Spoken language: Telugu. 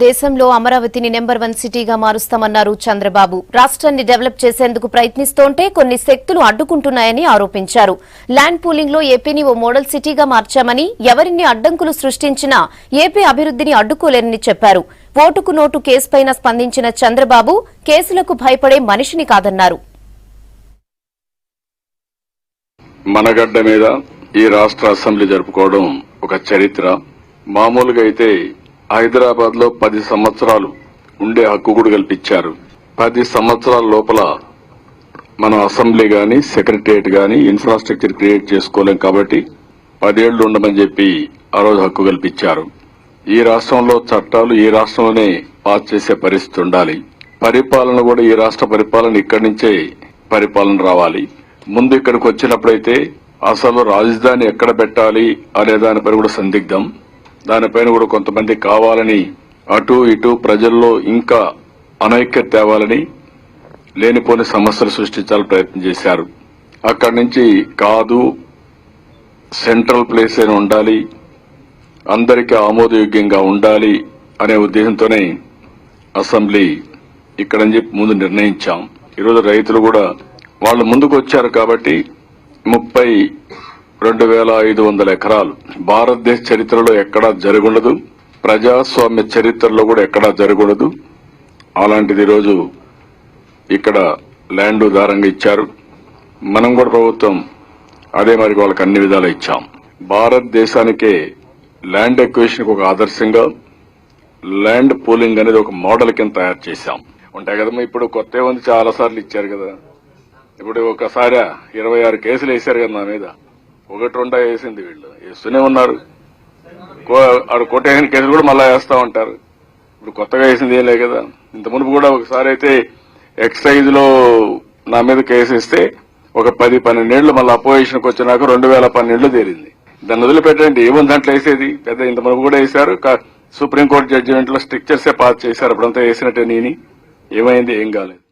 దేశంలో అమరావతిని నెంబర్ 1 సిటీగా మారుస్తామన్నారు చంద్రబాబు. రాష్ట్రాన్ని డెవలప్ చేసేందుకు ప్రయత్నిస్తోంటే కొన్ని శక్తులు అడ్డుకుంటున్నాయని ఆరోపించారు. ల్యాండ్ పూలింగ్ లో ఏపీని ఓ మోడల్ సిటీగా మార్చామని, ఎవరిన్ని అడ్డంకులు సృష్టించినా ఏపీ అభివృద్ధిని అడ్డుకోలేరని చెప్పారు. ఓటుకు నోటు కేసుపైన స్పందించిన చంద్రబాబు కేసులకు భయపడే మనిషిని కాదన్నారు. మనగడ్డ మీద ఈ రాష్ట్ర అసెంబ్లీ జరుపుకోవడం ఒక చరిత్ర. మామూలుగా అయితే హైదరాబాద్ లో 10 సంవత్సరాలు ఉండే హక్కు కూడా కల్పించారు. 10 సంవత్సరాల లోపల మన అసెంబ్లీ గాని, సెక్రటరియట్ గాని ఇన్ఫ్రాస్ట్రక్చర్ క్రియేట్ చేసుకోలేం కాబట్టి 10 ఏళ్లు ఉండమని చెప్పి ఆ రోజు హక్కు కల్పించారు. ఈ రాష్ట్రంలో చట్టాలు ఈ రాష్ట్రంలోనే పాస్ చేసే పరిస్థితి ఉండాలి. పరిపాలన కూడా ఈ రాష్ట్ర పరిపాలన ఇక్కడి నుంచే పరిపాలన రావాలి. ముందు ఇక్కడికి వచ్చినప్పుడైతే అసలు రాజధాని ఎక్కడ పెట్టాలి అనే దానిపై కూడా సందిగ్ధం. దానిపైన కూడా కొంతమంది కావాలని అటు ఇటు ప్రజల్లో ఇంకా అనైక్యత తేవాలని లేనిపోని సమస్యలు సృష్టించాలని ప్రయత్నం చేశారు. అక్కడి నుంచి కాదు, సెంట్రల్ ప్లేస్ అయినా ఉండాలి, అందరికీ ఆమోదయోగ్యంగా ఉండాలి అనే ఉద్దేశంతోనే అసెంబ్లీ ఇక్కడని చెప్పి ముందు నిర్ణయించాం. ఈరోజు రైతులు కూడా వాళ్ళు ముందుకు వచ్చారు కాబట్టి 32,500 ఎకరాలు భారతదేశ చరిత్రలో ఎక్కడా జరగఉండదు, ప్రజాస్వామ్య చరిత్రలో కూడా ఎక్కడా జరగఉండదు. అలాంటిది ఈరోజు ఇక్కడ ల్యాండ్ దారంగా ఇచ్చారు. మనం కూడా ప్రభుత్వం అదే మరి వాళ్ళకి అన్ని విధాలు ఇచ్చాం. భారతదేశానికే ల్యాండ్ ఎక్విజిషన్ ఒక ఆదర్శంగా ల్యాండ్ పూలింగ్ అనేది ఒక మోడల్ కింద తయారు చేశాం. ఉంటాయి కదమ్మా, ఇప్పుడు కొత్త ఉంది చాలా సార్లు ఇచ్చారు కదా. ఇప్పుడు ఒకసారి 26 కేసులు వేశారు కదా నా మీద, 1-2 వేసింది, వీళ్ళు వేస్తూనే ఉన్నారు. కొట్టేసిన కేసులు కూడా మళ్ళా వేస్తా ఉంటారు. ఇప్పుడు కొత్తగా వేసింది ఏం లేదు కదా. ఇంత మునుపు కూడా ఒకసారి అయితే ఎక్సైజ్ లో నా మీద కేసు ఇస్తే ఒక 10-12 ఏళ్లు మళ్ళీ అపోజిషన్కి వచ్చినాక 2012 తేలింది. దాన్ని వదిలిపెట్టండి, ఏముంది దాంట్లో వేసేది. పెద్ద ఇంత మునుపు కూడా వేశారు. సుప్రీంకోర్టు జడ్జిమెంట్ లో స్ట్రిక్చర్సే పాస్ చేశారు. అప్పుడంతా వేసినట్టే నేని ఏమైంది, ఏం కాలేదు.